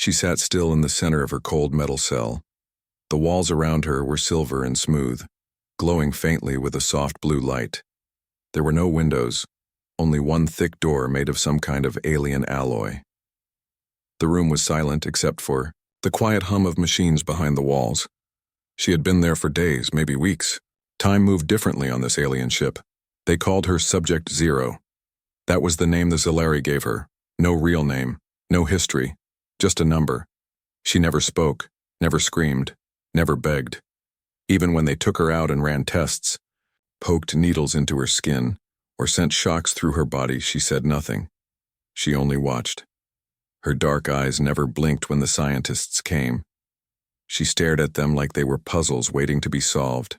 She sat still in the center of her cold metal cell. The walls around her were silver and smooth, glowing faintly with a soft blue light. There were no windows, only one thick door made of some kind of alien alloy. The room was silent except for the quiet hum of machines behind the walls. She had been there for days, maybe weeks. Time moved differently on this alien ship. They called her Subject Zero. That was the name the Zalari gave her. No real name, no history, just a number. She never spoke, never screamed, never begged. Even when they took her out and ran tests, poked needles into her skin, or sent shocks through her body, she said nothing. She only watched. Her dark eyes never blinked when the scientists came. She stared at them like they were puzzles waiting to be solved.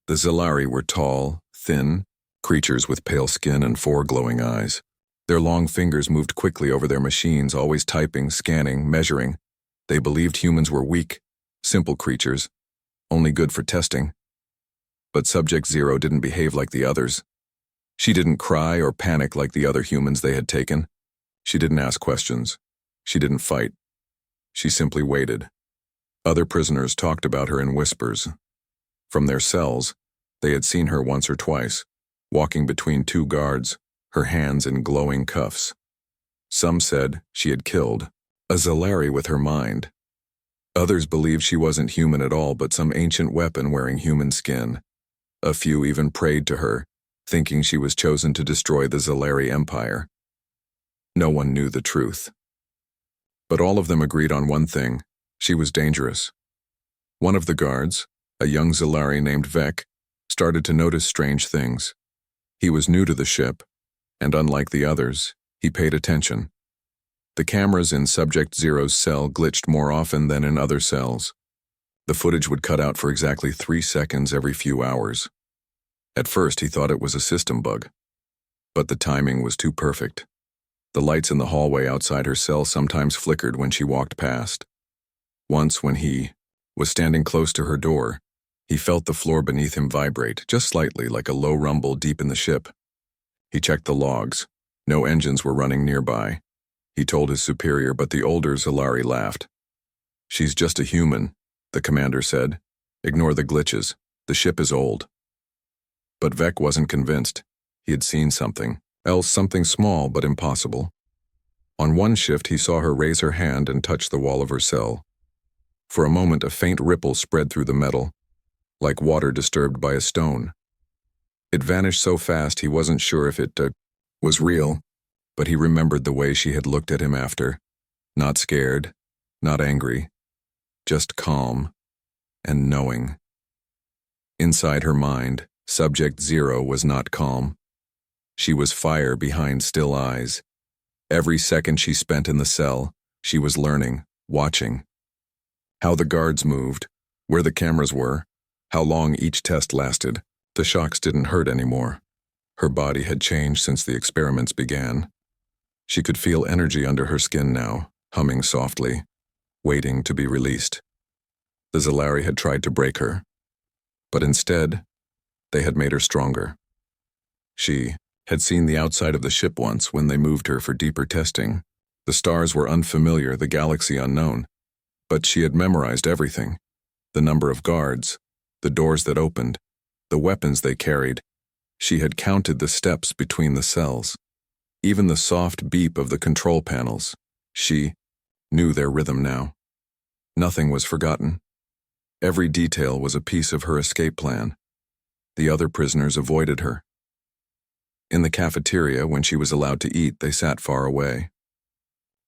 The Zalari were tall, thin, creatures with pale skin and 4 glowing eyes. Their long fingers moved quickly over their machines, always typing, scanning, measuring. They believed humans were weak, simple creatures, only good for testing. But Subject Zero didn't behave like the others. She didn't cry or panic like the other humans they had taken. She didn't ask questions. She didn't fight. She simply waited. Other prisoners talked about her in whispers. From their cells, they had seen her once or twice, walking between 2 guards, her hands in glowing cuffs. Some said she had killed a Zalari with her mind. Others believed she wasn't human at all, but some ancient weapon wearing human skin. A few even prayed to her, thinking she was chosen to destroy the Zalari Empire. No one knew the truth. But all of them agreed on one thing: she was dangerous. One of the guards, a young Zalari named Vec, started to notice strange things. He was new to the ship, and unlike the others, he paid attention. The cameras in Subject Zero's cell glitched more often than in other cells. The footage would cut out for exactly 3 seconds every few hours. At first, he thought it was a system bug, but the timing was too perfect. The lights in the hallway outside her cell sometimes flickered when she walked past. Once, when he was standing close to her door, he felt the floor beneath him vibrate, just slightly, like a low rumble deep in the ship. He checked the logs. No engines were running nearby. He told his superior, but the older Zalari laughed. "She's just a human," the commander said. "Ignore the glitches. The ship is old." But Vec wasn't convinced. He had seen something, else something small but impossible. On one shift, he saw her raise her hand and touch the wall of her cell. For a moment, a faint ripple spread through the metal, like water disturbed by a stone. It vanished so fast he wasn't sure if it was real, but he remembered the way she had looked at him after. Not scared, not angry, just calm and knowing. Inside her mind, Subject Zero was not calm. She was fire behind still eyes. Every second she spent in the cell, she was learning, watching. How the guards moved, where the cameras were, how long each test lasted. The shocks didn't hurt anymore. Her body had changed since the experiments began. She could feel energy under her skin now, humming softly, waiting to be released. The Zalari had tried to break her, but instead, they had made her stronger. She had seen the outside of the ship once when they moved her for deeper testing. The stars were unfamiliar, the galaxy unknown, but she had memorized everything. The number of guards, the doors that opened, the weapons they carried. She had counted the steps between the cells. Even the soft beep of the control panels. She knew their rhythm now. Nothing was forgotten. Every detail was a piece of her escape plan. The other prisoners avoided her. In the cafeteria, when she was allowed to eat, they sat far away.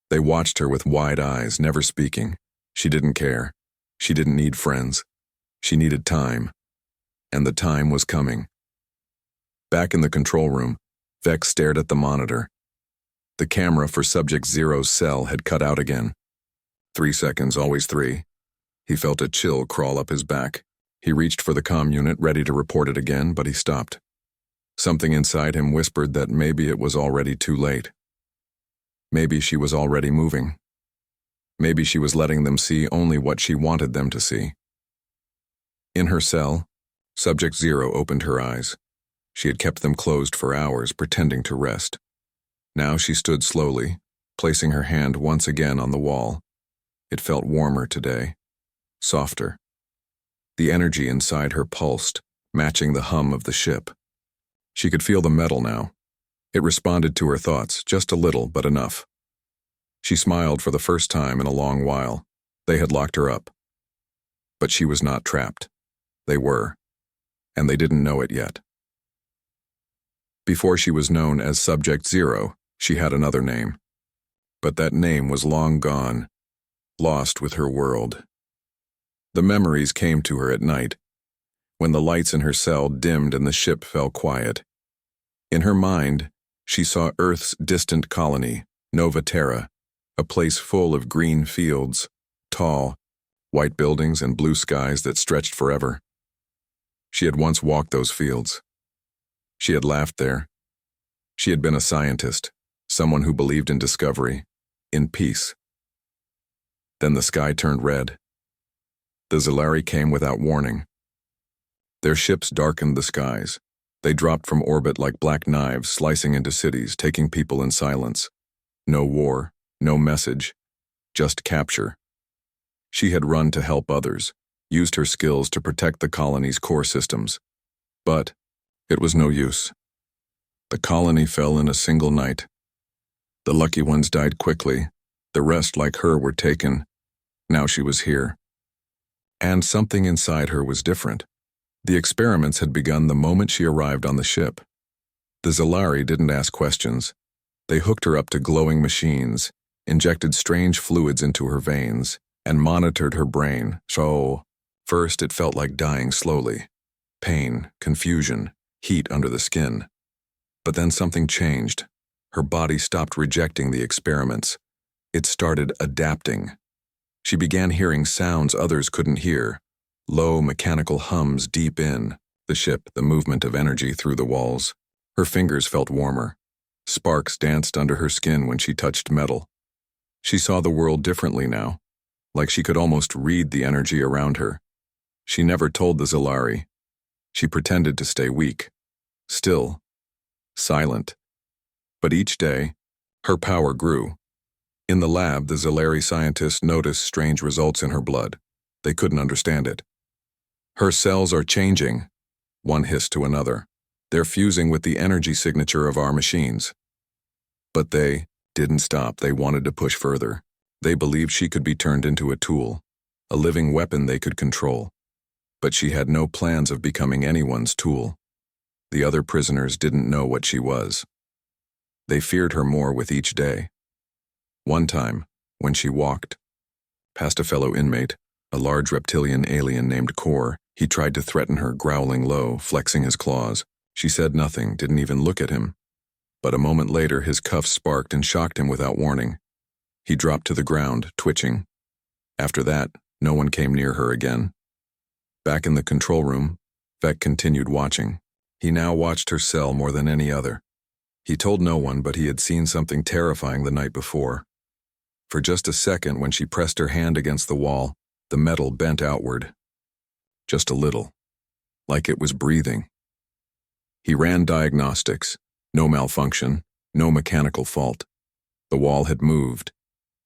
They watched her with wide eyes, never speaking. She didn't care. She didn't need friends. She needed time. And the time was coming. Back in the control room, Vec stared at the monitor. The camera for Subject Zero's cell had cut out again. 3 seconds, always 3. He felt a chill crawl up his back. He reached for the comm unit, ready to report it again, but he stopped. Something inside him whispered that maybe it was already too late. Maybe she was already moving. Maybe she was letting them see only what she wanted them to see. In her cell, Subject Zero opened her eyes. She had kept them closed for hours, pretending to rest. Now she stood slowly, placing her hand once again on the wall. It felt warmer today, softer. The energy inside her pulsed, matching the hum of the ship. She could feel the metal now. It responded to her thoughts, just a little, but enough. She smiled for the first time in a long while. They had locked her up. But she was not trapped. They were. And they didn't know it yet. Before she was known as Subject Zero, she had another name. But that name was long gone, lost with her world. The memories came to her at night, when the lights in her cell dimmed and the ship fell quiet. In her mind, she saw Earth's distant colony, Nova Terra, a place full of green fields, tall, white buildings and blue skies that stretched forever. She had once walked those fields. She had laughed there. She had been a scientist, someone who believed in discovery, in peace. Then the sky turned red. The Zalari came without warning. Their ships darkened the skies. They dropped from orbit like black knives, slicing into cities, taking people in silence. No war, no message, just capture. She had run to help others, used her skills to protect the colony's core systems. But it was no use. The colony fell in a single night. The lucky ones died quickly. The rest, like her, were taken. Now she was here. And something inside her was different. The experiments had begun the moment she arrived on the ship. The Zalari didn't ask questions. They hooked her up to glowing machines, injected strange fluids into her veins, and monitored her brain. So, first it felt like dying slowly. Pain, confusion, heat under the skin. But then something changed. Her body stopped rejecting the experiments. It started adapting. She began hearing sounds others couldn't hear. Low mechanical hums deep in the ship, the movement of energy through the walls. Her fingers felt warmer. Sparks danced under her skin when she touched metal. She saw the world differently now, like she could almost read the energy around her. She never told the Zalari. She pretended to stay weak, still, silent. But each day, her power grew. In the lab, the Zalari scientists noticed strange results in her blood. They couldn't understand it. Her cells are changing, one hissed to another. They're fusing with the energy signature of our machines. But they didn't stop. They wanted to push further. They believed she could be turned into a tool, a living weapon they could control. But she had no plans of becoming anyone's tool. The other prisoners didn't know what she was. They feared her more with each day. One time, when she walked past a fellow inmate, a large reptilian alien named Kor, he tried to threaten her, growling low, flexing his claws. She said nothing, didn't even look at him. But a moment later, his cuffs sparked and shocked him without warning. He dropped to the ground, twitching. After that, no one came near her again. Back in the control room, Vec continued watching. He now watched her cell more than any other. He told no one, but he had seen something terrifying the night before. For just a second, when she pressed her hand against the wall, the metal bent outward. Just a little, like it was breathing. He ran diagnostics. No malfunction, no mechanical fault. The wall had moved,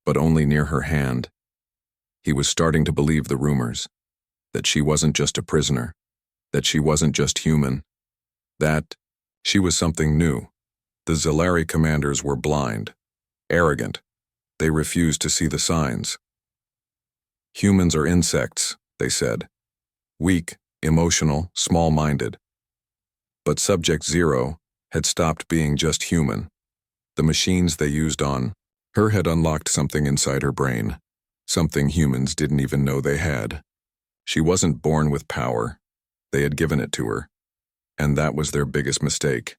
but only near her hand. He was starting to believe the rumors, that she wasn't just a prisoner, that she wasn't just human, that she was something new. The Zalari commanders were blind, arrogant. They refused to see the signs. Humans are insects, they said. Weak, emotional, small-minded. But Subject Zero had stopped being just human. The machines they used on her had unlocked something inside her brain, something humans didn't even know they had. She wasn't born with power. They had given it to her. And that was their biggest mistake.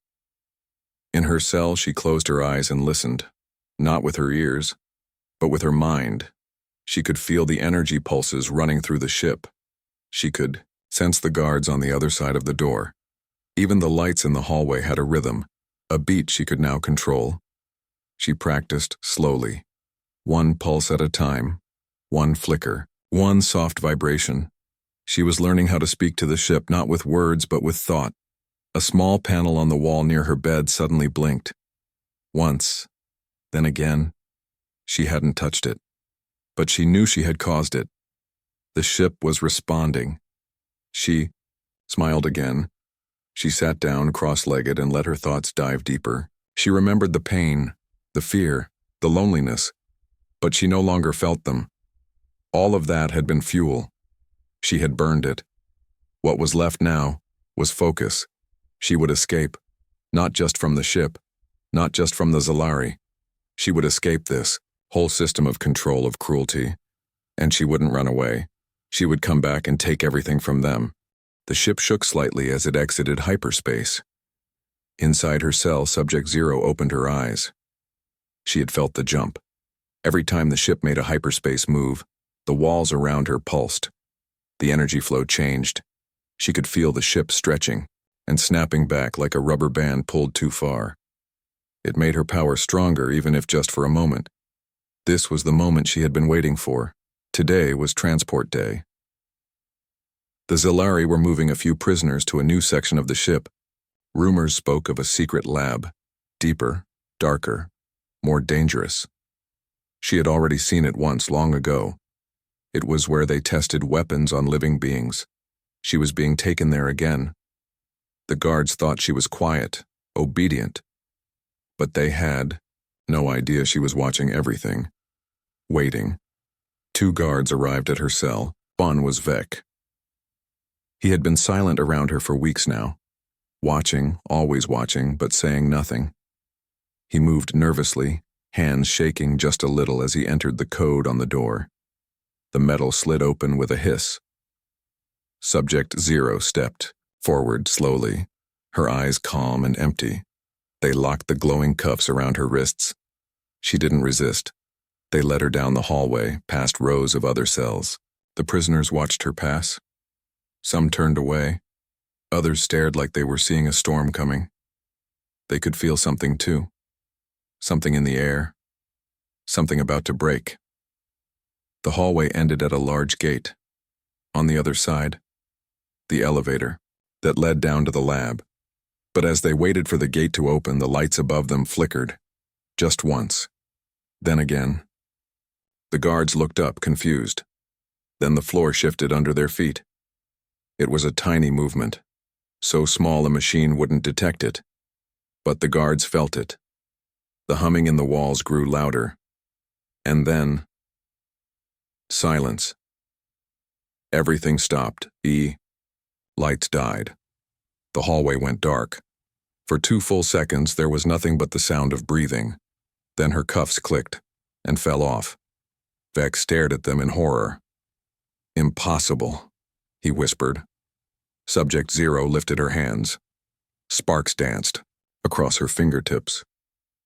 In her cell, she closed her eyes and listened, not with her ears, but with her mind. She could feel the energy pulses running through the ship. She could sense the guards on the other side of the door. Even the lights in the hallway had a rhythm, a beat she could now control. She practiced slowly, one pulse at a time, one flicker, one soft vibration. She was learning how to speak to the ship, not with words but with thought. A small panel on the wall near her bed suddenly blinked. Once, then again. She hadn't touched it. but she knew she had caused it. The ship was responding. She smiled again. She sat down cross-legged and let her thoughts dive deeper. She remembered the pain, the fear, the loneliness, but she no longer felt them. All of that had been fuel. She had burned it. What was left now was focus. She would escape, not just from the ship, not just from the Zalari. She would escape this whole system of control, of cruelty. And she wouldn't run away. She would come back and take everything from them. The ship shook slightly as it exited hyperspace. Inside her cell, Subject Zero opened her eyes. She had felt the jump. Every time the ship made a hyperspace move, the walls around her pulsed. The energy flow changed. She could feel the ship stretching and snapping back like a rubber band pulled too far. It made her power stronger, even if just for a moment. This was the moment she had been waiting for. Today was transport day. The Zalari were moving a few prisoners to a new section of the ship. Rumors spoke of a secret lab, deeper, darker, more dangerous. She had already seen it once, long ago. It was where they tested weapons on living beings. She was being taken there again. The guards thought she was quiet, obedient. But they had no idea she was watching everything. Waiting. 2 guards arrived at her cell. One was Vec. He had been silent around her for weeks now. Watching, always watching, but saying nothing. He moved nervously, hands shaking just a little as he entered the code on the door. The metal slid open with a hiss. Subject Zero stepped forward slowly, her eyes calm and empty. They locked the glowing cuffs around her wrists. She didn't resist. They led her down the hallway, past rows of other cells. The prisoners watched her pass. Some turned away. Others stared like they were seeing a storm coming. They could feel something too. Something in the air. Something about to break. The hallway ended at a large gate. On the other side, the elevator that led down to the lab. But as they waited for the gate to open, the lights above them flickered. Just once. Then again. The guards looked up, confused. Then the floor shifted under their feet. It was a tiny movement, so small a machine wouldn't detect it. But the guards felt it. The humming in the walls grew louder. And then, silence. Everything stopped. Lights died. The hallway went dark. For 2 full seconds, there was nothing but the sound of breathing. Then her cuffs clicked and fell off. Vec stared at them in horror. "Impossible," he whispered. Subject Zero lifted her hands. Sparks danced across her fingertips.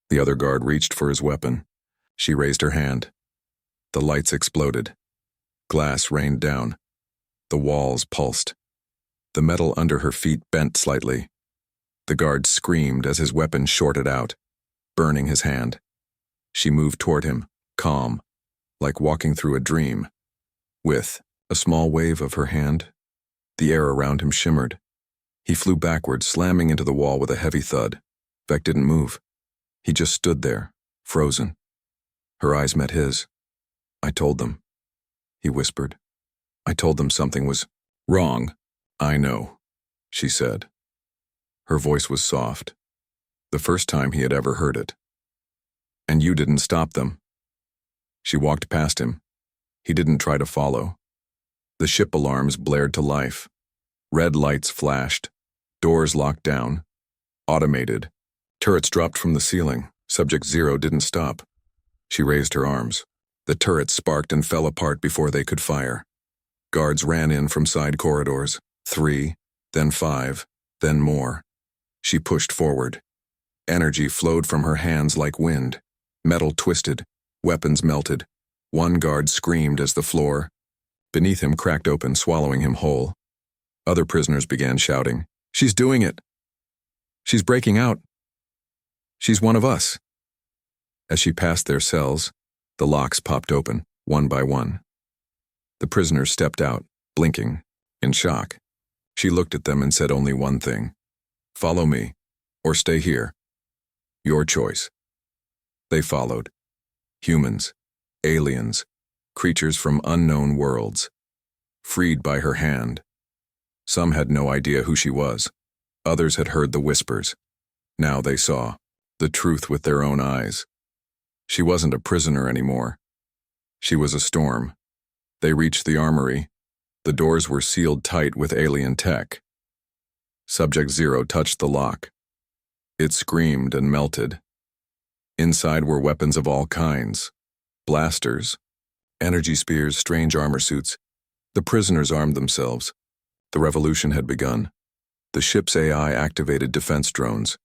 The other guard reached for his weapon. She raised her hand. The lights exploded. Glass rained down. The walls pulsed. The metal under her feet bent slightly. The guard screamed as his weapon shorted out, burning his hand. She moved toward him, calm, like walking through a dream. With a small wave of her hand, the air around him shimmered. He flew backward, slamming into the wall with a heavy thud. Vec didn't move. He just stood there, frozen. Her eyes met his. "I told them," he whispered. "I told them something was wrong." "I know," she said. Her voice was soft, the first time he had ever heard it. "And you didn't stop them." She walked past him. He didn't try to follow. The ship alarms blared to life. Red lights flashed. Doors locked down. Automated. Turrets dropped from the ceiling. Subject Zero didn't stop. She raised her arms. The turrets sparked and fell apart before they could fire. Guards ran in from side corridors. 3, then 5, then more. She pushed forward. Energy flowed from her hands like wind. Metal twisted. Weapons melted. One guard screamed as the floor beneath him cracked open, swallowing him whole. Other prisoners began shouting, "She's doing it! She's breaking out! She's one of us!" As she passed their cells, the locks popped open, one by one. The prisoners stepped out, blinking, in shock. She looked at them and said only one thing: "Follow me, or stay here. Your choice." They followed. Humans, aliens, creatures from unknown worlds, freed by her hand. Some had no idea who she was. Others had heard the whispers. Now they saw the truth with their own eyes. She wasn't a prisoner anymore. She was a storm. They reached the armory. The doors were sealed tight with alien tech. Subject Zero touched the lock. It screamed and melted. Inside were weapons of all kinds. Blasters, energy spears, strange armor suits. The prisoners armed themselves. The revolution had begun. The ship's AI activated defense drones.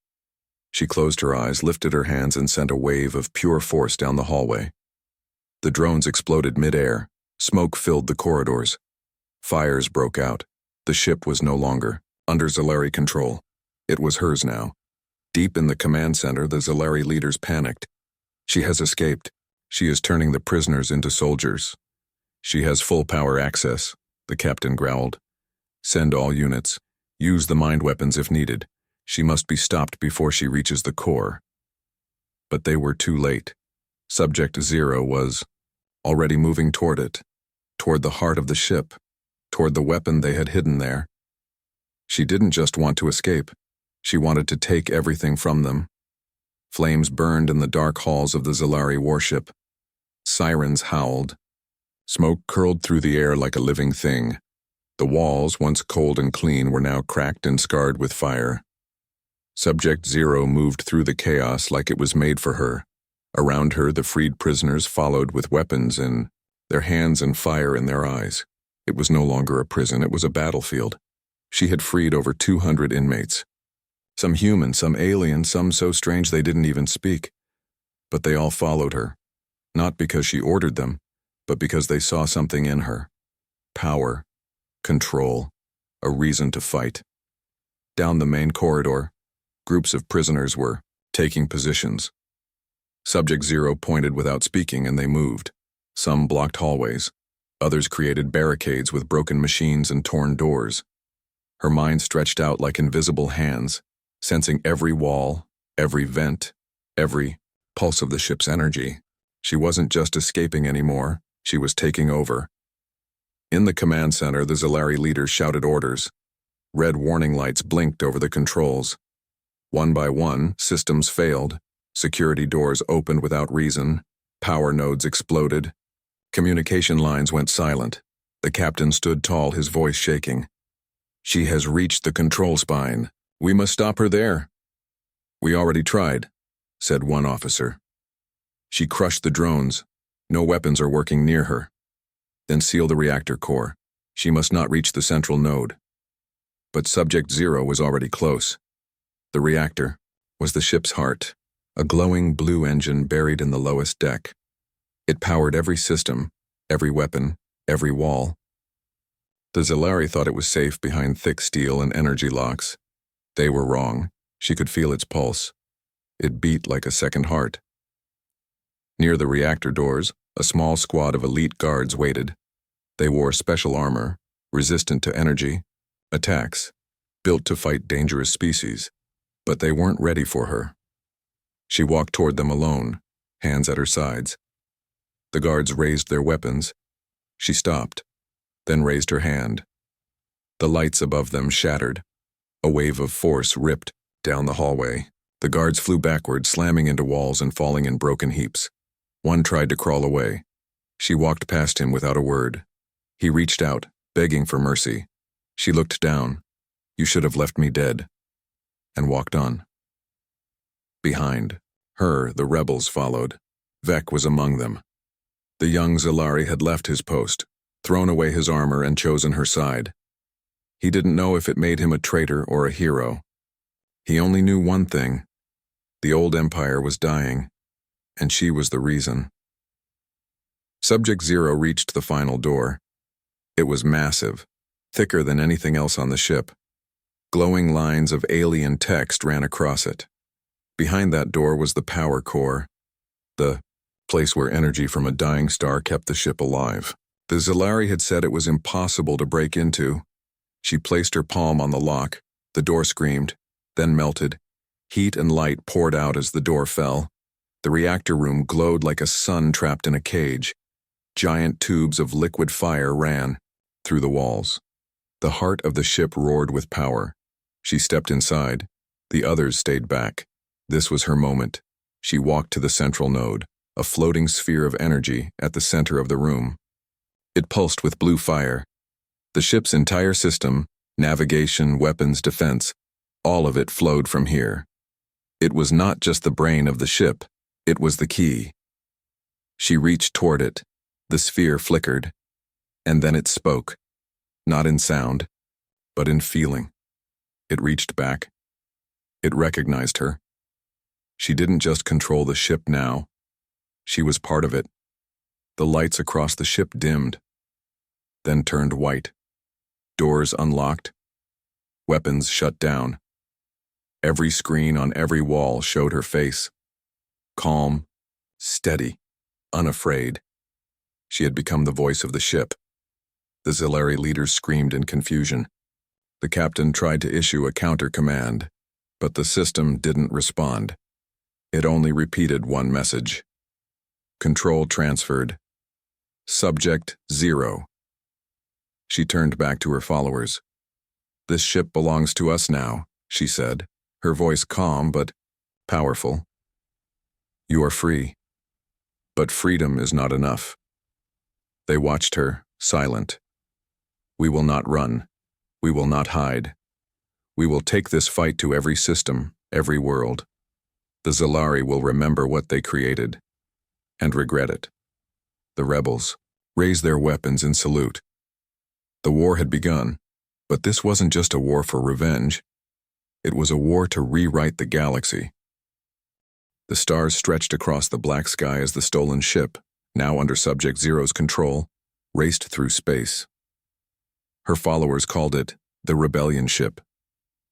She closed her eyes, lifted her hands, and sent a wave of pure force down the hallway. The drones exploded mid-air. Smoke filled the corridors. Fires broke out. The ship was no longer under Zalari control. It was hers now. Deep in the command center, the Zalari leaders panicked. She has escaped. She is turning the prisoners into soldiers. She has full power access, the captain growled. Send all units. Use the mind weapons if needed. She must be stopped before she reaches the core. But they were too late. Subject Zero was already moving toward it, toward the heart of the ship, toward the weapon they had hidden there. She didn't just want to escape. She wanted to take everything from them. Flames burned in the dark halls of the Zalari warship. Sirens howled. Smoke curled through the air like a living thing. The walls, once cold and clean, were now cracked and scarred with fire. Subject Zero moved through the chaos like it was made for her. Around her, the freed prisoners followed with weapons in their hands and fire in their eyes. It was no longer a prison, it was a battlefield. She had freed over 200 inmates. Some human, some alien, some so strange they didn't even speak. But they all followed her, not because she ordered them, but because they saw something in her. Power, control, a reason to fight. Down the main corridor, groups of prisoners were taking positions. Subject Zero pointed without speaking, and they moved. Some blocked hallways. Others created barricades with broken machines and torn doors. Her mind stretched out like invisible hands, sensing every wall, every vent, every pulse of the ship's energy. She wasn't just escaping anymore, she was taking over. In the command center, the Zalari leaders shouted orders. Red warning lights blinked over the controls. One by one, systems failed. Security doors opened without reason. Power nodes exploded. Communication lines went silent. The captain stood tall, his voice shaking. She has reached the control spine. We must stop her there. We already tried, said one officer. She crushed the drones. No weapons are working near her. Then seal the reactor core. She must not reach the central node. But Subject Zero was already close. The reactor was the ship's heart, a glowing blue engine buried in the lowest deck. It powered every system, every weapon, every wall. The Zalari thought it was safe behind thick steel and energy locks. They were wrong. She could feel its pulse. It beat like a second heart. Near the reactor doors, a small squad of elite guards waited. They wore special armor, resistant to energy, attacks, built to fight dangerous species. But they weren't ready for her. She walked toward them alone, hands at her sides. The guards raised their weapons. She stopped, then raised her hand. The lights above them shattered. A wave of force ripped down the hallway. The guards flew backward, slamming into walls and falling in broken heaps. One tried to crawl away. She walked past him without a word. He reached out, begging for mercy. She looked down. You should have left me dead. And walked on. Behind her, the rebels followed. Vec was among them. The young Zalari had left his post, thrown away his armor, and chosen her side. He didn't know if it made him a traitor or a hero. He only knew one thing. The old empire was dying, and she was the reason. Subject Zero reached the final door. It was massive, thicker than anything else on the ship. Glowing lines of alien text ran across it. Behind that door was the power core, the place where energy from a dying star kept the ship alive. The Zalari had said it was impossible to break into. She placed her palm on the lock. The door screamed, then melted. Heat and light poured out as the door fell. The reactor room glowed like a sun trapped in a cage. Giant tubes of liquid fire ran through the walls. The heart of the ship roared with power. She stepped inside. The others stayed back. This was her moment. She walked to the central node, a floating sphere of energy at the center of the room. It pulsed with blue fire. The ship's entire system, navigation, weapons, defense, all of it flowed from here. It was not just the brain of the ship, it was the key. She reached toward it. The sphere flickered, and then it spoke, not in sound, but in feeling. It reached back. It recognized her. She didn't just control the ship now. She was part of it. The lights across the ship dimmed, then turned white. Doors unlocked. Weapons shut down. Every screen on every wall showed her face. Calm, steady, unafraid. She had become the voice of the ship. The Zilari leaders screamed in confusion. The captain tried to issue a counter-command, but the system didn't respond. It only repeated one message. Control transferred. Subject 0. She turned back to her followers. This ship belongs to us now, she said, her voice calm but powerful. You are free. But freedom is not enough. They watched her, silent. We will not run. We will not hide. We will take this fight to every system, every world. The Zilari will remember what they created, and regret it. The rebels raised their weapons in salute. The war had begun, but this wasn't just a war for revenge. It was a war to rewrite the galaxy. The stars stretched across the black sky as the stolen ship, now under Subject Zero's control, raced through space. Her followers called it the Rebellion Ship.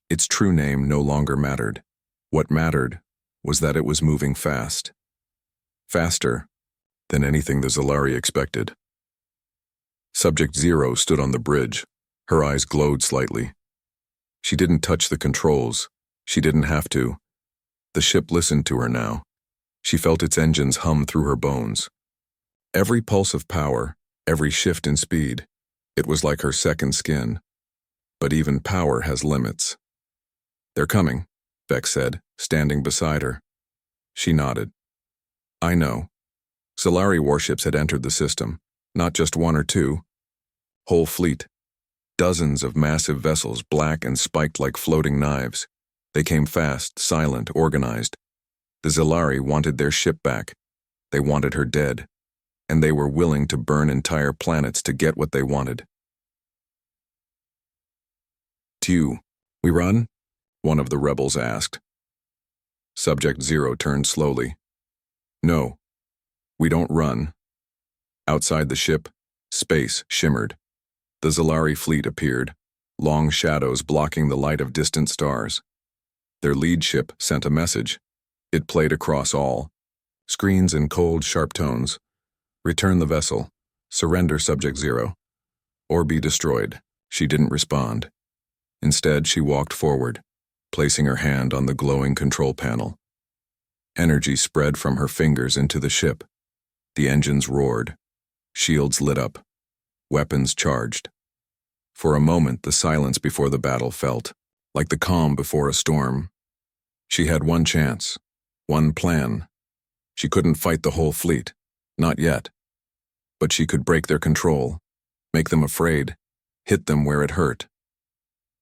Its true name no longer mattered. What mattered was that it was moving fast. Faster than anything the Zilari expected. Subject Zero stood on the bridge. Her eyes glowed slightly. She didn't touch the controls. She didn't have to. The ship listened to her now. She felt its engines hum through her bones. Every pulse of power, every shift in speed, it was like her second skin. But even power has limits. They're coming, Vex said, standing beside her. She nodded. I know. Zilari warships had entered the system, not just one or two. Whole fleet. Dozens of massive vessels, black and spiked like floating knives. They came fast, silent, organized. The Zilari wanted their ship back. They wanted her dead. And they were willing to burn entire planets to get what they wanted. We run? One of the rebels asked. Subject Zero turned slowly. No, we don't run. Outside the ship, space shimmered. The Zilari fleet appeared, long shadows blocking the light of distant stars. Their lead ship sent a message. It played across all. Screens in cold, sharp tones. Return the vessel. Surrender Subject Zero. Or be destroyed. She didn't respond. Instead, she walked forward, placing her hand on the glowing control panel. Energy spread from her fingers into the ship. The engines roared. Shields lit up. Weapons charged. For a moment, the silence before the battle felt like the calm before a storm. She had one chance, one plan. She couldn't fight the whole fleet, not yet. But she could break their control, make them afraid, hit them where it hurt.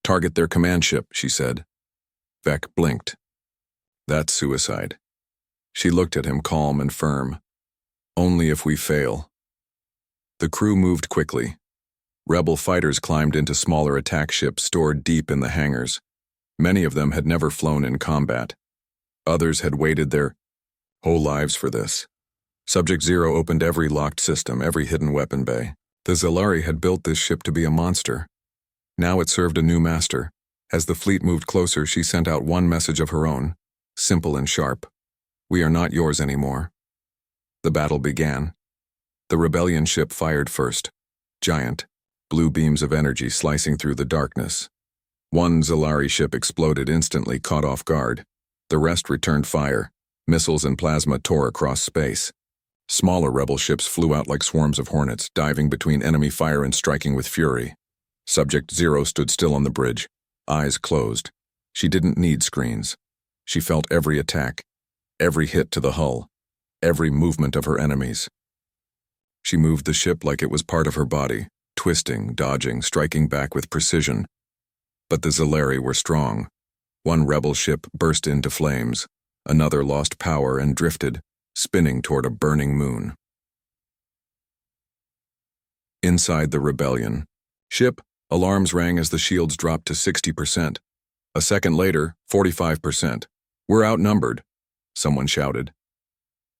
Target their command ship, she said. Vec blinked. That's suicide. She looked at him calm and firm. Only if we fail. The crew moved quickly. Rebel fighters climbed into smaller attack ships stored deep in the hangars. Many of them had never flown in combat. Others had waited their whole lives for this. Subject Zero opened every locked system, every hidden weapon bay. The Zilari had built this ship to be a monster. Now it served a new master. As the fleet moved closer, she sent out one message of her own, simple and sharp. We are not yours anymore. The battle began. The rebellion ship fired first. Giant, blue beams of energy slicing through the darkness. One Zilari ship exploded instantly, caught off guard. The rest returned fire. Missiles and plasma tore across space. Smaller rebel ships flew out like swarms of hornets, diving between enemy fire and striking with fury. Subject Zero stood still on the bridge, eyes closed. She didn't need screens. She felt every attack, every hit to the hull, every movement of her enemies. She moved the ship like it was part of her body, twisting, dodging, striking back with precision. But the Zilari were strong. One rebel ship burst into flames. Another lost power and drifted, spinning toward a burning moon. Inside the rebellion. Ship, alarms rang as the shields dropped to 60%. A second later, 45%. We're outnumbered, someone shouted.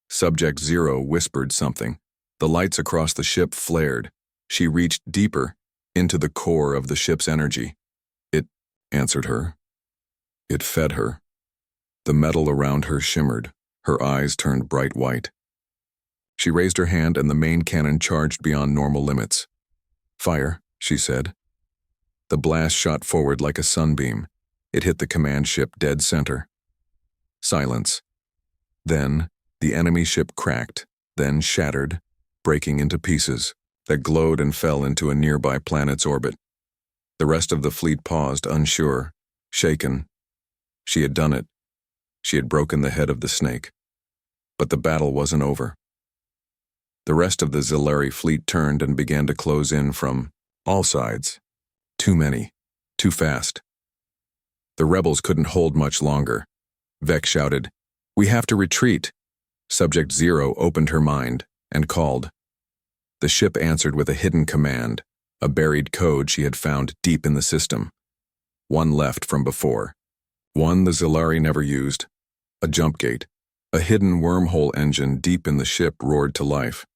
Subject Zero whispered something. The lights across the ship flared. She reached deeper, into the core of the ship's energy. It answered her. It fed her. The metal around her shimmered. Her eyes turned bright white. She raised her hand and the main cannon charged beyond normal limits. Fire, she said. The blast shot forward like a sunbeam. It hit the command ship dead center. Silence. Then, the enemy ship cracked, then shattered, breaking into pieces that glowed and fell into a nearby planet's orbit. The rest of the fleet paused, unsure, shaken. She had done it. She had broken the head of the snake. But the battle wasn't over. The rest of the Zilari fleet turned and began to close in from all sides. Too many. Too fast. The rebels couldn't hold much longer. Vec shouted, "We have to retreat." Subject Zero opened her mind and called. The ship answered with a hidden command, a buried code she had found deep in the system. One left from before. One the Zilari never used. A jump gate. A hidden wormhole engine deep in the ship roared to life.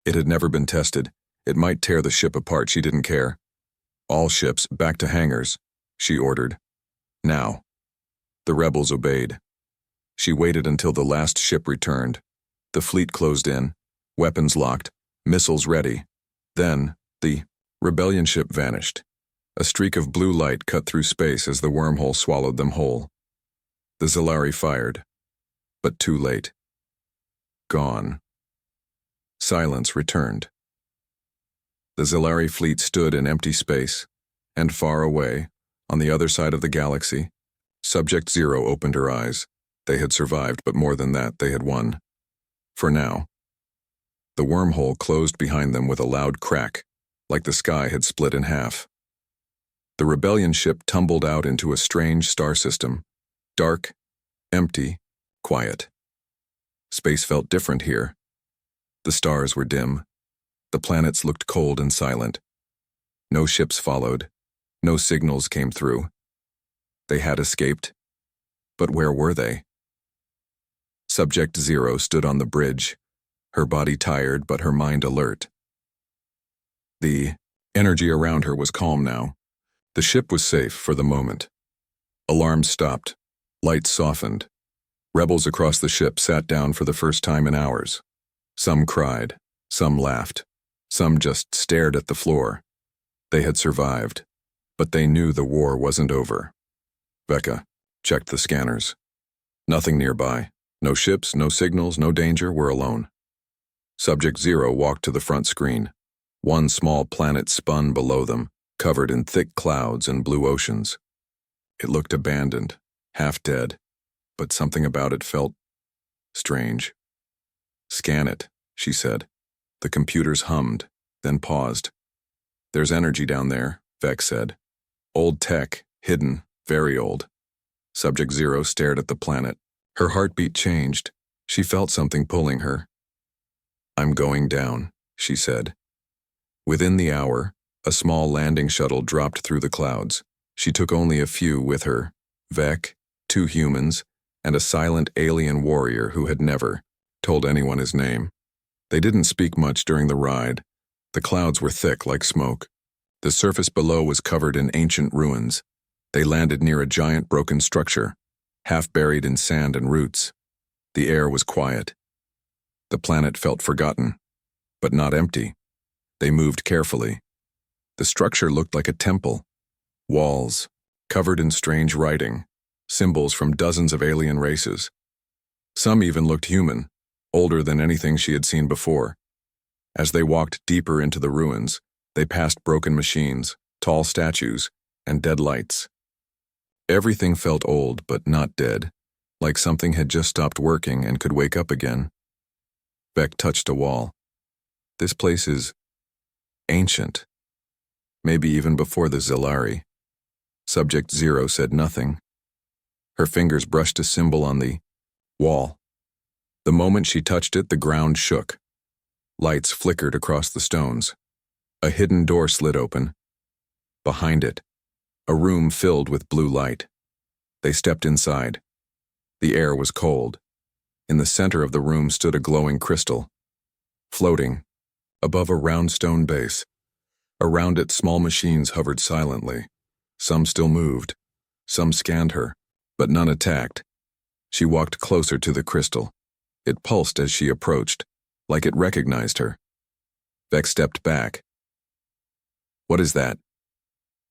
It had never been tested. It might tear the ship apart, she didn't care. All ships back to hangars, she ordered. Now. The rebels obeyed. She waited until the last ship returned. The fleet closed in, weapons locked, missiles ready. Then, the rebellion ship vanished. A streak of blue light cut through space as the wormhole swallowed them whole. The Zilari fired, but too late. Gone. Silence returned. The Zilari fleet stood in empty space, and far away, on the other side of the galaxy, Subject Zero opened her eyes. They had survived, but more than that, they had won. For now. The wormhole closed behind them with a loud crack, like the sky had split in half. The rebellion ship tumbled out into a strange star system, dark, empty, quiet. Space felt different here. The stars were dim. The planets looked cold and silent. No ships followed. No signals came through. They had escaped. But where were they? Subject Zero stood on the bridge, her body tired but her mind alert. The energy around her was calm now. The ship was safe for the moment. Alarms stopped. Lights softened. Rebels across the ship sat down for the first time in hours. Some cried. Some laughed. Some just stared at the floor. They had survived, but they knew the war wasn't over. Becca checked the scanners. Nothing nearby. No ships, no signals, no danger, we're alone. Subject Zero walked to the front screen. One small planet spun below them, covered in thick clouds and blue oceans. It looked abandoned, half dead, but something about it felt strange. Scan it, she said. The computers hummed, then paused. There's energy down there, Vec said. Old tech, hidden, very old. Subject Zero stared at the planet. Her heartbeat changed. She felt something pulling her. I'm going down, she said. Within the hour, a small landing shuttle dropped through the clouds. She took only a few with her, Vec, 2 humans, and a silent alien warrior who had never told anyone his name. They didn't speak much during the ride. The clouds were thick like smoke. The surface below was covered in ancient ruins. They landed near a giant broken structure, half buried in sand and roots. The air was quiet. The planet felt forgotten, but not empty. They moved carefully. The structure looked like a temple. Walls, covered in strange writing, symbols from dozens of alien races. Some even looked human, older than anything she had seen before. As they walked deeper into the ruins, they passed broken machines, tall statues, and dead lights. Everything felt old but not dead, like something had just stopped working and could wake up again. Beck touched a wall. This place is ancient. Maybe even before the Zilari. Subject Zero said nothing. Her fingers brushed a symbol on the wall. The moment she touched it, the ground shook. Lights flickered across the stones. A hidden door slid open. Behind it, a room filled with blue light. They stepped inside. The air was cold. In the center of the room stood a glowing crystal, floating above a round stone base. Around it, small machines hovered silently. Some still moved. Some scanned her, but none attacked. She walked closer to the crystal. It pulsed as she approached, like it recognized her. Beck stepped back. "What is that?"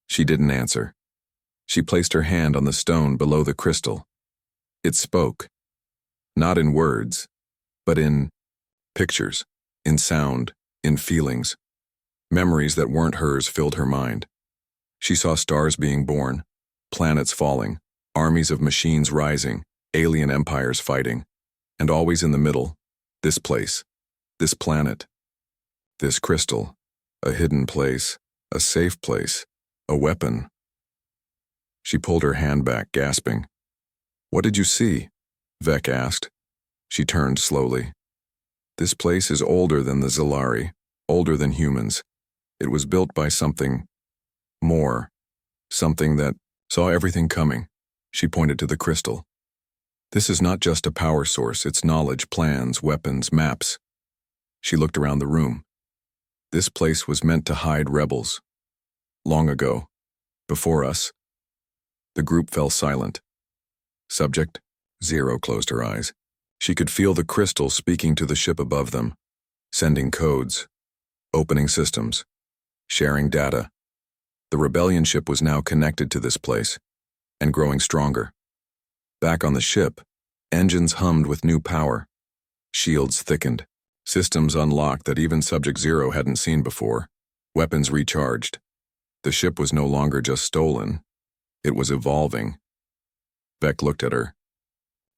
She didn't answer. She placed her hand on the stone below the crystal. It spoke. Not in words, but in pictures, in sound, in feelings. Memories that weren't hers filled her mind. She saw stars being born, planets falling, armies of machines rising, alien empires fighting, and always in the middle, this place, this planet, this crystal, a hidden place, a safe place, a weapon. She pulled her hand back, gasping. "What did you see?" Vec asked. She turned slowly. "This place is older than the Zilari, older than humans. It was built by something more, something that saw everything coming." She pointed to the crystal. "This is not just a power source, it's knowledge, plans, weapons, maps." She looked around the room. This place was meant to hide rebels. Long ago, before us. The group fell silent. Subject Zero closed her eyes. She could feel the crystal speaking to the ship above them, sending codes, opening systems, sharing data. The rebellion ship was now connected to this place, and growing stronger. Back on the ship, engines hummed with new power. Shields thickened. Systems unlocked that even Subject Zero hadn't seen before. Weapons recharged. The ship was no longer just stolen. It was evolving. Beck looked at her.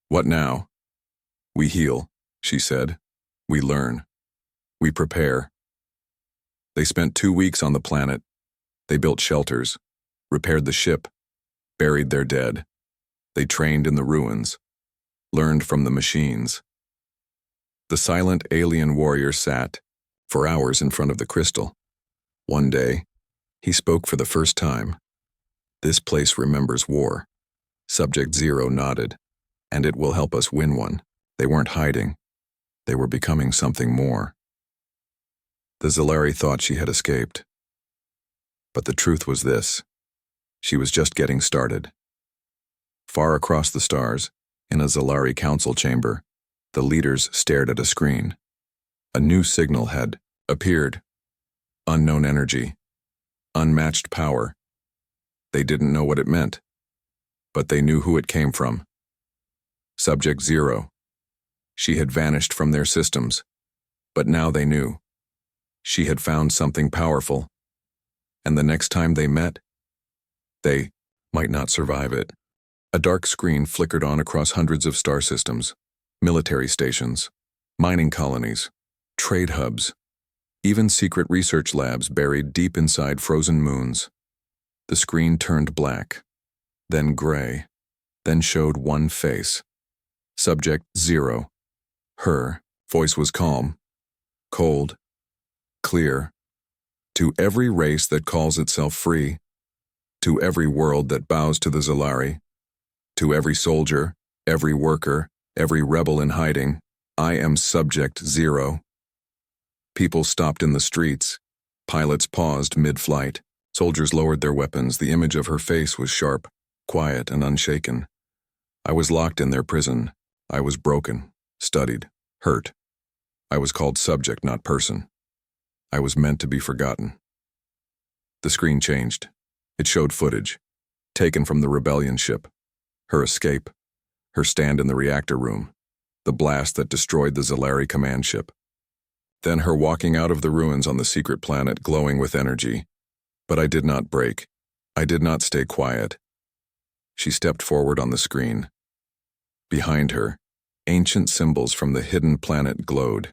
"What now?" "We heal," she said. "We learn. We prepare." They spent 2 weeks on the planet. They built shelters, repaired the ship, buried their dead. They trained in the ruins, learned from the machines. The silent alien warrior sat, for hours in front of the crystal. One day, he spoke for the first time. "This place remembers war." Subject Zero nodded. "And it will help us win one." They weren't hiding. They were becoming something more. The Zilari thought she had escaped. But the truth was this. She was just getting started. Far across the stars, in a Zilari council chamber, the leaders stared at a screen. A new signal had appeared. Unknown energy. Unmatched power. They didn't know what it meant, but they knew who it came from. Subject Zero. She had vanished from their systems, but now they knew. She had found something powerful, and the next time they met, they might not survive it. A dark screen flickered on across hundreds of star systems, military stations, mining colonies, trade hubs, even secret research labs buried deep inside frozen moons. The screen turned black, then gray, then showed one face. Subject Zero. Her voice was calm, cold, clear. "To every race that calls itself free, to every world that bows to the Zilari, to every soldier, every worker, every rebel in hiding, I am Subject Zero." People stopped in the streets. Pilots paused mid-flight. Soldiers lowered their weapons. The image of her face was sharp, quiet, and unshaken. I was locked in their prison. I was broken, studied, hurt. I was called subject, not person. I was meant to be forgotten. The screen changed. It showed footage, taken from the rebellion ship. Her escape, her stand in the reactor room, the blast that destroyed the Zalari command ship. Then her walking out of the ruins on the secret planet glowing with energy. But I did not break. I did not stay quiet. She stepped forward on the screen. Behind her, ancient symbols from the hidden planet glowed.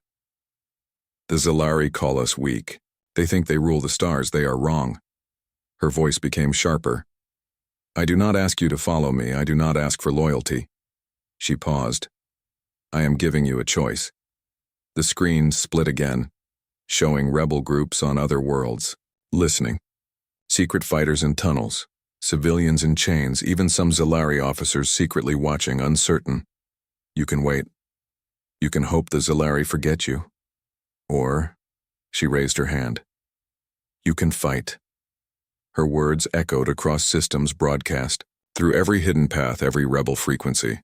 The Zalari call us weak. They think they rule the stars. They are wrong. Her voice became sharper. I do not ask you to follow me. I do not ask for loyalty. She paused. I am giving you a choice. The screen split again, showing rebel groups on other worlds, listening. Secret fighters in tunnels, civilians in chains, even some Zalari officers secretly watching, uncertain. You can wait. You can hope the Zalari forget you. Or, she raised her hand, you can fight. Her words echoed across systems broadcast, through every hidden path, every rebel frequency.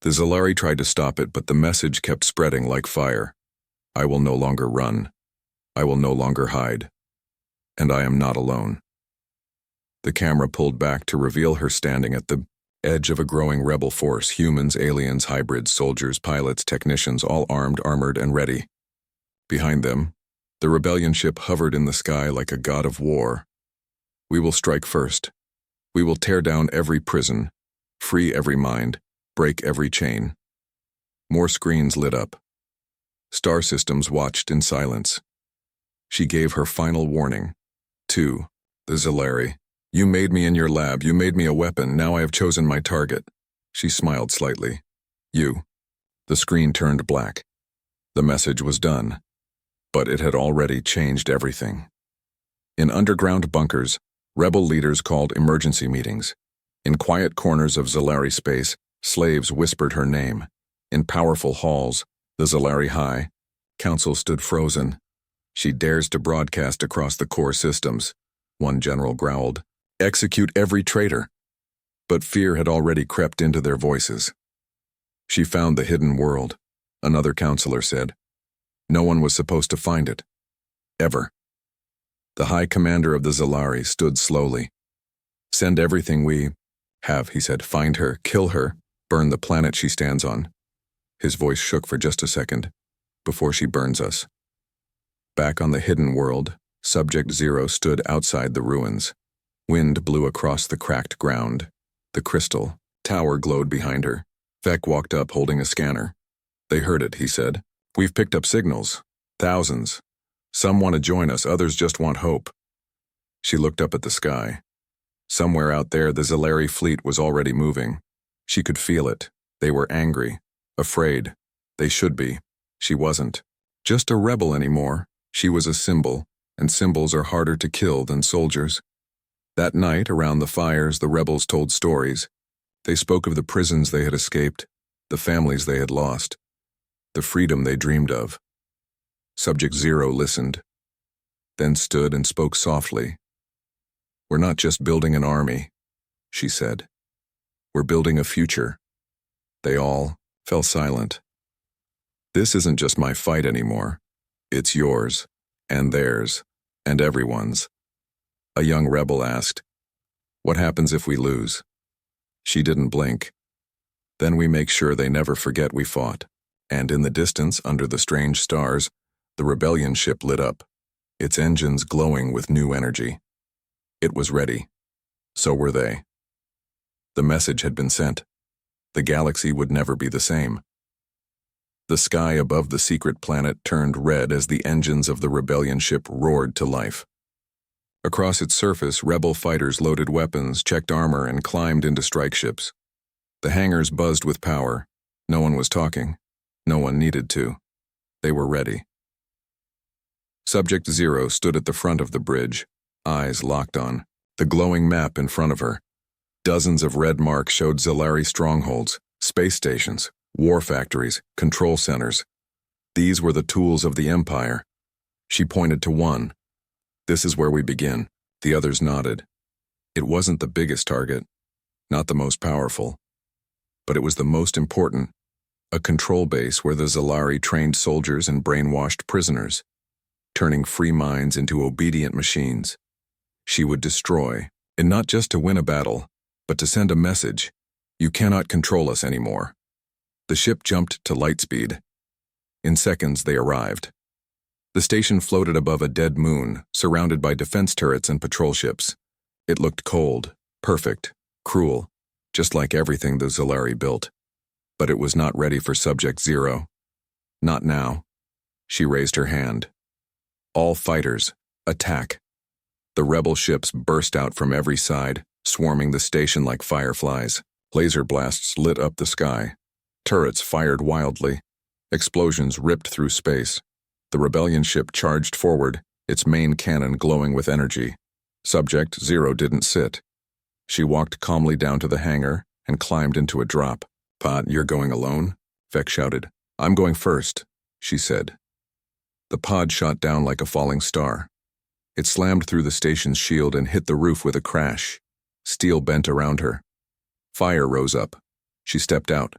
The Zalari tried to stop it, but the message kept spreading like fire. I will no longer run. I will no longer hide. And I am not alone. The camera pulled back to reveal her standing at the edge of a growing rebel force, humans, aliens, hybrids, soldiers, pilots, technicians, all armed, armored, and ready. Behind them, the rebellion ship hovered in the sky like a god of war. We will strike first. We will tear down every prison, free every mind, break every chain. More screens lit up. Star systems watched in silence. She gave her final warning. 2. The Zalari. You made me in your lab. You made me a weapon. Now I have chosen my target. She smiled slightly. You. The screen turned black. The message was done. But it had already changed everything. In underground bunkers, rebel leaders called emergency meetings. In quiet corners of Zalari space, slaves whispered her name. In powerful halls, the Zalari High Council stood frozen. She dares to broadcast across the core systems. One general growled, execute every traitor. But fear had already crept into their voices. She found the hidden world, another counselor said. No one was supposed to find it. Ever. The high commander of the Zalari stood slowly. Send everything we have, he said. Find her, kill her, burn the planet she stands on. His voice shook for just a second, before she burns us. Back on the hidden world, Subject Zero stood outside the ruins. Wind blew across the cracked ground. The crystal tower glowed behind her. Vec walked up holding a scanner. They heard it, he said. We've picked up signals. Thousands. Some want to join us, others just want hope. She looked up at the sky. Somewhere out there, the Zalari fleet was already moving. She could feel it. They were angry. Afraid. They should be. She wasn't. Just a rebel anymore. She was a symbol, and symbols are harder to kill than soldiers. That night, around the fires, the rebels told stories. They spoke of the prisons they had escaped, the families they had lost, the freedom they dreamed of. Subject Zero listened, then stood and spoke softly. We're not just building an army, she said. We're building a future. They all fell silent. This isn't just my fight anymore. It's yours, and theirs, and everyone's. A young rebel asked, what happens if we lose? She didn't blink. Then we make sure they never forget we fought. And in the distance, under the strange stars, the rebellion ship lit up, its engines glowing with new energy. It was ready. So were they. The message had been sent. The galaxy would never be the same. The sky above the secret planet turned red as the engines of the rebellion ship roared to life. Across its surface, rebel fighters loaded weapons, checked armor, and climbed into strike ships. The hangars buzzed with power. No one was talking. No one needed to. They were ready. Subject Zero stood at the front of the bridge, eyes locked on the glowing map in front of her. Dozens of red marks showed Zalari strongholds, space stations, war factories, control centers. These were the tools of the Empire. She pointed to one. This is where we begin. The others nodded. It wasn't the biggest target, not the most powerful, but it was the most important. A control base where the Zalari trained soldiers and brainwashed prisoners, turning free minds into obedient machines. She would destroy, and not just to win a battle, but to send a message. You cannot control us anymore. The ship jumped to light speed. In seconds, they arrived. The station floated above a dead moon, surrounded by defense turrets and patrol ships. It looked cold, perfect, cruel, just like everything the Zolari built. But it was not ready for Subject Zero. Not now. She raised her hand. All fighters, attack. The rebel ships burst out from every side, swarming the station like fireflies. Laser blasts lit up the sky. Turrets fired wildly. Explosions ripped through space. The rebellion ship charged forward, its main cannon glowing with energy. Subject Zero didn't sit. She walked calmly down to the hangar and climbed into a drop. "Pod, you're going alone?" Vec shouted. "I'm going first," she said. The pod shot down like a falling star. It slammed through the station's shield and hit the roof with a crash. Steel bent around her. Fire rose up. She stepped out.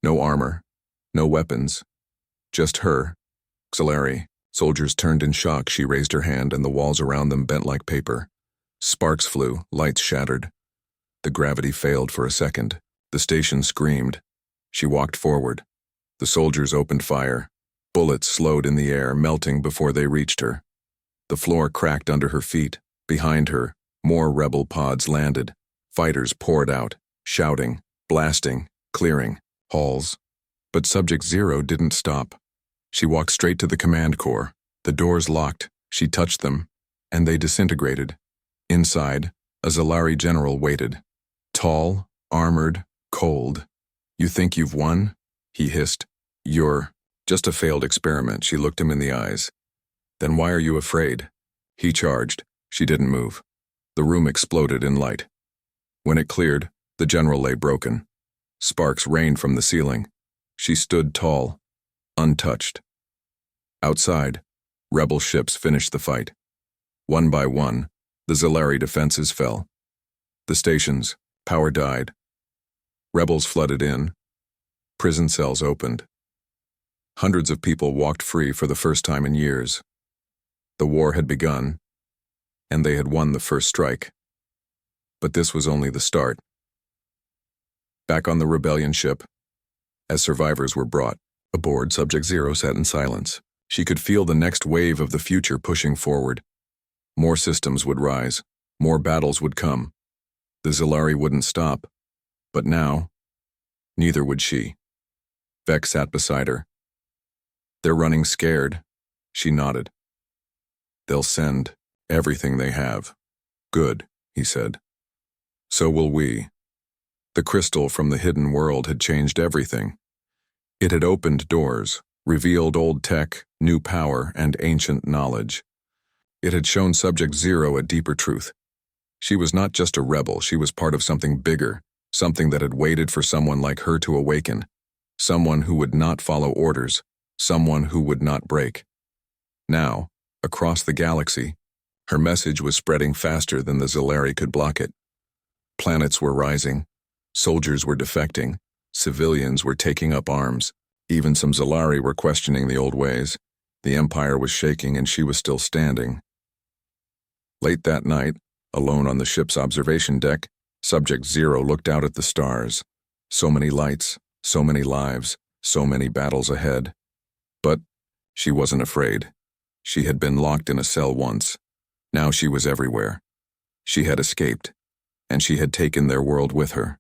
No armor. No weapons. Just her. Xolari. Soldiers turned in shock. She raised her hand and the walls around them bent like paper. Sparks flew. Lights shattered. The gravity failed for a second. The station screamed. She walked forward. The soldiers opened fire. Bullets slowed in the air, melting before they reached her. The floor cracked under her feet. Behind her, more rebel pods landed. Fighters poured out, shouting, blasting, clearing halls. But Subject Zero didn't stop. She walked straight to the command core. The doors locked. She touched them, and they disintegrated. Inside, a Zolari general waited. Tall, armored, cold. "You think you've won?" he hissed. "You're just a failed experiment." She looked him in the eyes. "Then why are you afraid?" He charged. She didn't move. The room exploded in light. When it cleared, the general lay broken. Sparks rained from the ceiling. She stood tall, untouched. Outside, rebel ships finished the fight. One by one, the Zolari defenses fell. The stations, power died. Rebels flooded in. Prison cells opened. Hundreds of people walked free for the first time in years. The war had begun, and they had won the first strike. But this was only the start. Back on the rebellion ship, as survivors were brought aboard, Subject Zero sat in silence. She could feel the next wave of the future pushing forward. More systems would rise. More battles would come. The Zolari wouldn't stop. But now, neither would she. Vec sat beside her. "They're running scared." She nodded. "They'll send everything they have." "Good," he said. "So will we." The crystal from the hidden world had changed everything. It had opened doors, revealed old tech, new power, and ancient knowledge. It had shown Subject Zero a deeper truth. She was not just a rebel, she was part of something bigger, something that had waited for someone like her to awaken, someone who would not follow orders, someone who would not break. Now, across the galaxy, her message was spreading faster than the Zolari could block it. Planets were rising, soldiers were defecting, civilians were taking up arms, even some Zolari were questioning the old ways. The Empire was shaking and she was still standing. Late that night, alone on the ship's observation deck, Subject Zero looked out at the stars. So many lights, so many lives, so many battles ahead. But she wasn't afraid. She had been locked in a cell once. Now she was everywhere. She had escaped, and she had taken their world with her.